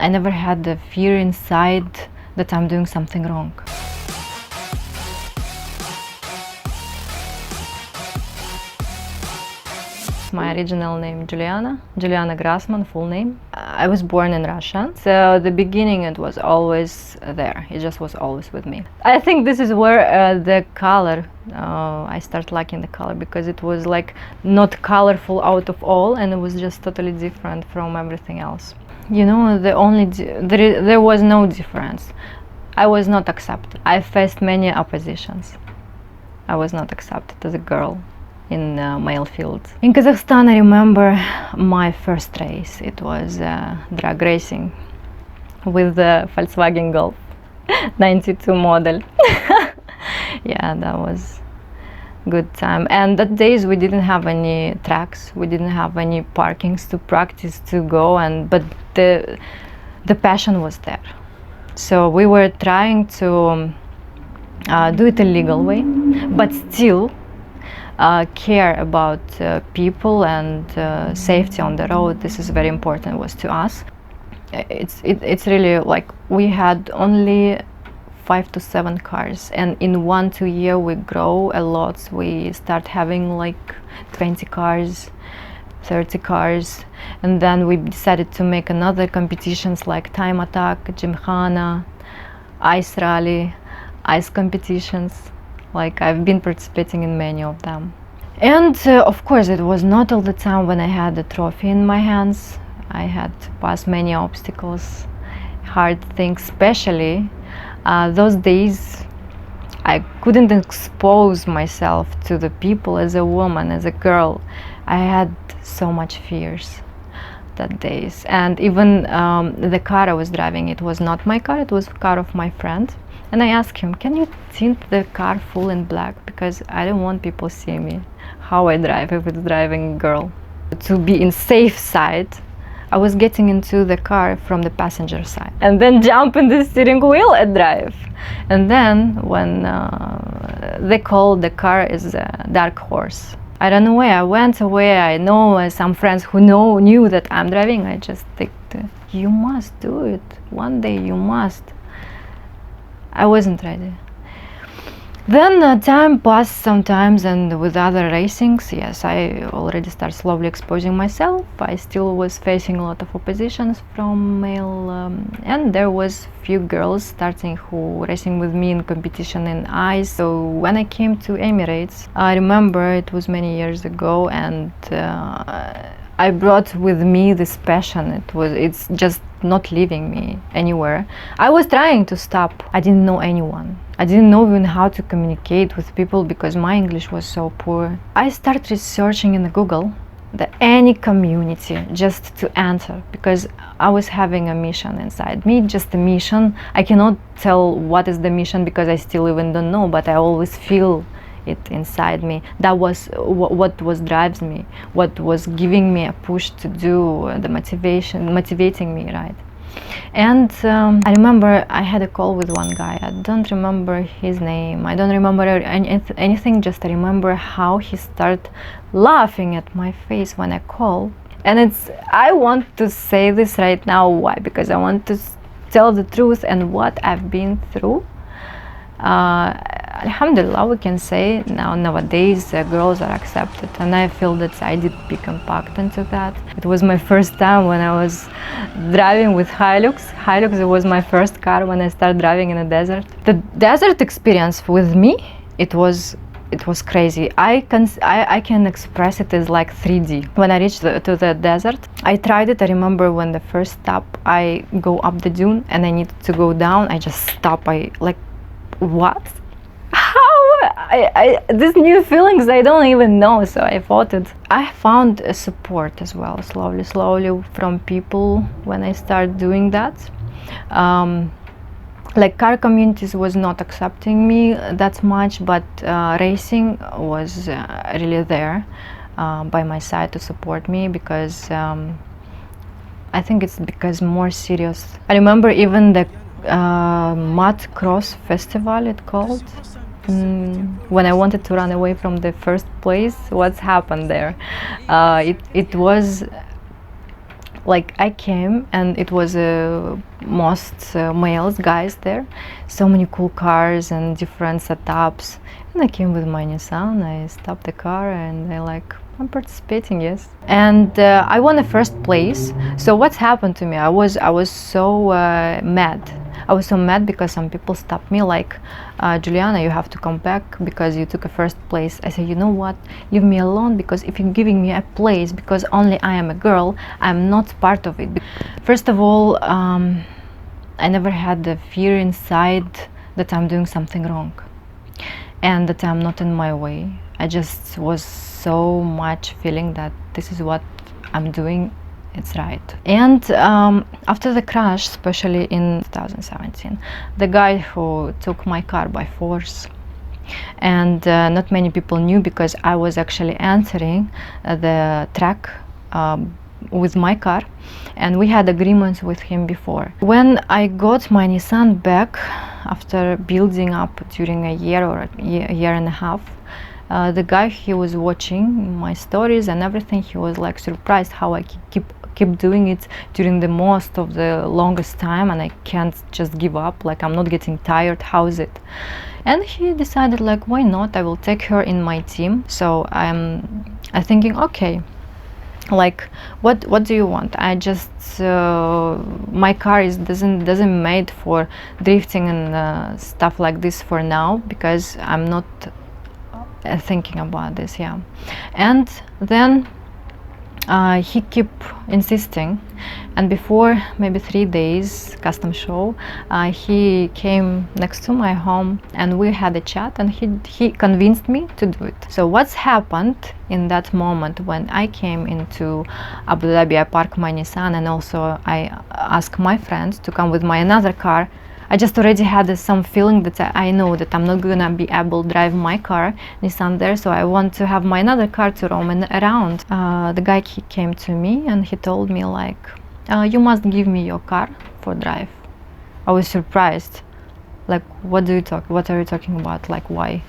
I never had the fear inside that I'm doing something wrong. My original name Yuliana, Yuliana Grasman, full name. I was born in Russia, so the beginning it was always there. It just was always with me. I think this is where the color, I start liking the color, because it was like not colorful out of all, and it was just totally different from everything else. You know, there was no difference. I was not accepted. I faced many oppositions. I was not accepted as a girl in male fields. In Kazakhstan, I remember my first race. It was drag racing with the Volkswagen Golf 92 model. Yeah, that was good time. And that days we didn't have any tracks, we didn't have any parkings to practice to go, but the passion was there. So we were trying to do it a legal way, but still care about people and safety on the road. This is very important was to us. It's really like we had only 5 to 7 cars, and in 1-2 years we grow a lot. We start having like 20 cars, 30 cars, and then we decided to make another competitions like time attack, gymkhana, ice rally, ice competitions. Like I've been participating in many of them. And of course it was not all the time when I had a trophy in my hands. I had to pass many obstacles, hard things, especially those days I couldn't expose myself to the people as a woman, as a girl. I had so much fears that days. And even the car I was driving, it was not my car, it was the car of my friend. And I asked him, can you tint the car full in black? Because I don't want people to see me, how I drive if it's driving a girl. To be in safe side, I was getting into the car from the passenger side and then jump in the steering wheel and drive. And then when they called the car is a dark horse. I ran away, I went away. I know some friends who knew that I'm driving. I just think, you must do it, one day you must. I wasn't ready. Then time passed sometimes, and with other racings, yes, I already started slowly exposing myself. I still was facing a lot of oppositions from male, and there was few girls starting who racing with me in competition in ice. So when I came to Emirates, I remember it was many years ago, and I brought with me this passion. It's just not leaving me anywhere. I was trying to stop. I didn't know anyone. I didn't know even how to communicate with people because my English was so poor. I started researching in Google any community just to enter, because I was having a mission inside me, just a mission. I cannot tell what is the mission because I still even don't know, but I always feel it inside me. That was what was drives me, what was giving me a push to do, the motivating me, right? And I remember I had a call with one guy. I don't remember his name, I don't remember anything, just I remember how he started laughing at my face when I call. And I want to say this right now. Why? Because I want to tell the truth and what I've been through. Alhamdulillah, we can say nowadays girls are accepted, and I feel that I did big impact into that. It was my first time when I was driving with Hilux. Hilux, it was my first car when I started driving in the desert. The desert experience with me, it was crazy. I can express it as like 3D. When I reached to the desert, I tried it. I remember when the first stop, I go up the dune and I needed to go down. I just stop. I like, what? How? These new feelings I don't even know, so I fought it. I found a support as well, slowly from people when I started doing that. Like car communities was not accepting me that much, but racing was really there by my side to support me, because I think it's because more serious. I remember even the mud cross festival, it called, when I wanted to run away from the first place. What's happened there? It was Like I came and it was most males, guys there, so many cool cars and different setups. And I came with my Nissan. I stopped the car and I like, I'm participating, yes. And I won the first place. So what's happened to me? I was so mad. I was so mad because some people stopped me like, Juliana, you have to come back because you took a first place. I said, you know what, leave me alone, because if you're giving me a place because only I am a girl, I'm not part of it. First of all, I never had the fear inside that I'm doing something wrong and that I'm not in my way. I just was so much feeling that this is what I'm doing, it's right. And after the crash, especially in 2017, the guy who took my car by force, and not many people knew because I was actually entering the track with my car, and we had agreements with him before. When I got my Nissan back after building up during a year or a year and a half, the guy, he was watching my stories and everything. He was like surprised how I keep doing it during the most of the longest time, and I can't just give up, like I'm not getting tired, how is it? And he decided like, why not, I will take her in my team. So I'm thinking, okay, like what do you want? I just my car doesn't made for drifting and stuff like this for now, because I'm not thinking about this, yeah. And then he kept insisting, and before maybe 3 days custom show, he came next to my home and we had a chat, and he convinced me to do it. So what's happened in that moment when I came into Abu Dhabi, I parked my Nissan, and also I asked my friends to come with my another car. I just already had some feeling that I know that I'm not gonna be able to drive my car, Nissan there, so I want to have my another car to roam around. The guy, he came to me and he told me like, you must give me your car for drive. I was surprised, like, what are you talking about, like, why?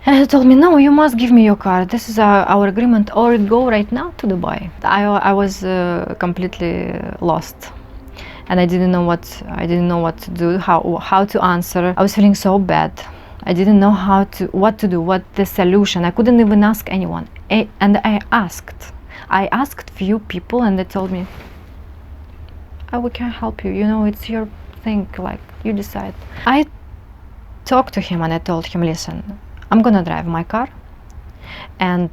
And he told me, no, you must give me your car, this is our agreement, or go right now to Dubai. I was completely lost. And I didn't know what to do, how to answer. I was feeling so bad. I didn't know what to do, what the solution. I couldn't even ask anyone. And I asked few people, and they told me, we can help you. You know, it's your thing. Like, you decide. I talked to him and I told him, listen, I'm gonna drive my car, and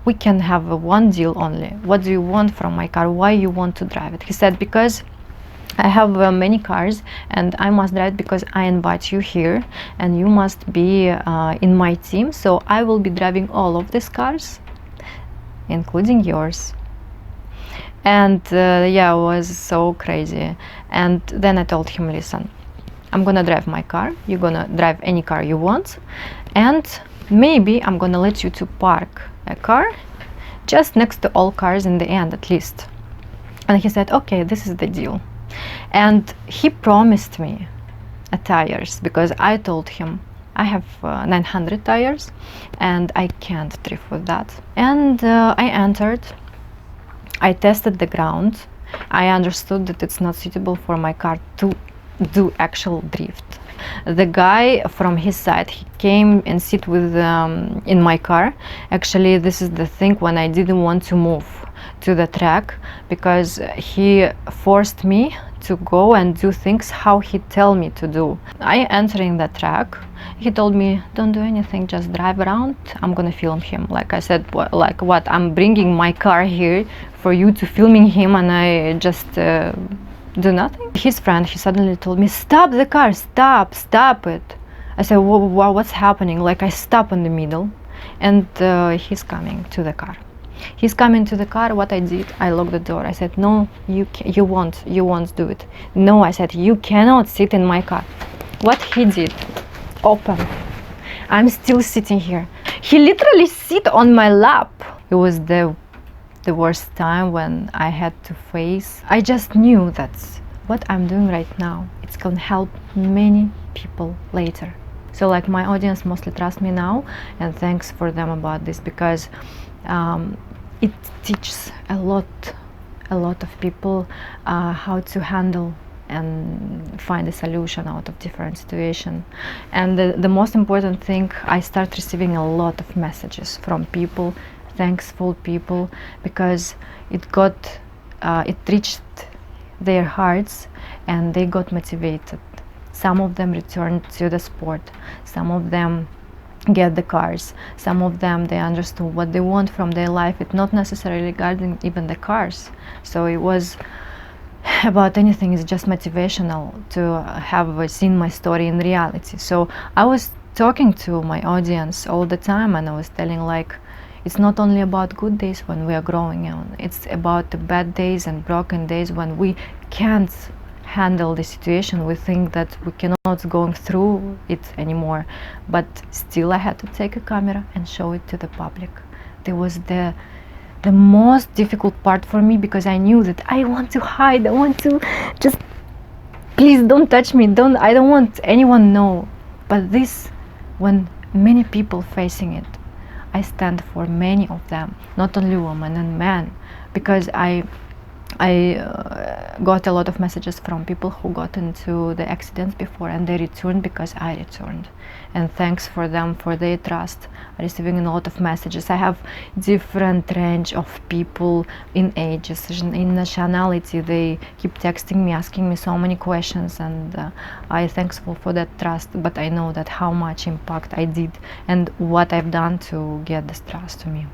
we can have one deal only. What do you want from my car? Why you want to drive it? He said, because I have many cars and I must drive because I invite you here and you must be in my team, so I will be driving all of these cars, including yours. And yeah, it was so crazy. And then I told him, listen, I'm gonna drive my car, you're gonna drive any car you want, and maybe I'm gonna let you to park a car just next to all cars in the end, at least. And he said, okay, this is the deal. And he promised me tires, because I told him I have 900 tires and I can't drift with that. And I entered, I tested the ground, I understood that it's not suitable for my car to do actual drift. The guy from his side, he came and sit with in my car. Actually, this is the thing when I didn't want to move to the track, because he forced me to go and do things how he tell me to do. I entering the track, he told me, don't do anything, just drive around, I'm gonna film him. Like I said, what, I'm bringing my car here for you to filming him, and I just do nothing? His friend, he suddenly told me, stop the car, stop it. I said, wow, what's happening? Like, I stop in the middle, and he's coming to the car. He's coming to the car. What I did, I locked the door. I said, no, you won't do it. No, I said, you cannot sit in my car. What he did, open. I'm still sitting here. He literally sit on my lap. It was the worst time when I had to face. I just knew that what I'm doing right now, it's gonna help many people later. So like, my audience mostly trust me now, and thanks for them about this, because it teaches a lot a lot of people how to handle and find a solution out of different situation. And the most important thing, I start receiving a lot of messages from people, thankful people, because it reached their hearts and they got motivated. Some of them returned to the sport, some of them get the cars, some of them they understood what they want from their life. It's not necessarily regarding even the cars, so it was about anything. Is just motivational to have seen my story in reality. So I was talking to my audience all the time, and I was telling, like, it's not only about good days when we are growing on, it's about the bad days and broken days when we can't handle the situation. We think that we cannot go through it anymore, but still I had to take a camera and show it to the public. There was the most difficult part for me, because I knew that I want to hide, I want to just, please don't touch me, I don't want anyone know. But this, when many people facing it, I stand for many of them, not only women and men, because I got a lot of messages from people who got into the accidents before and they returned because I returned. And thanks for them, for their trust. I'm receiving a lot of messages. I have different range of people in ages, in nationality. They keep texting me, asking me so many questions, and I'm thankful for that trust. But I know that how much impact I did and what I've done to get this trust to me.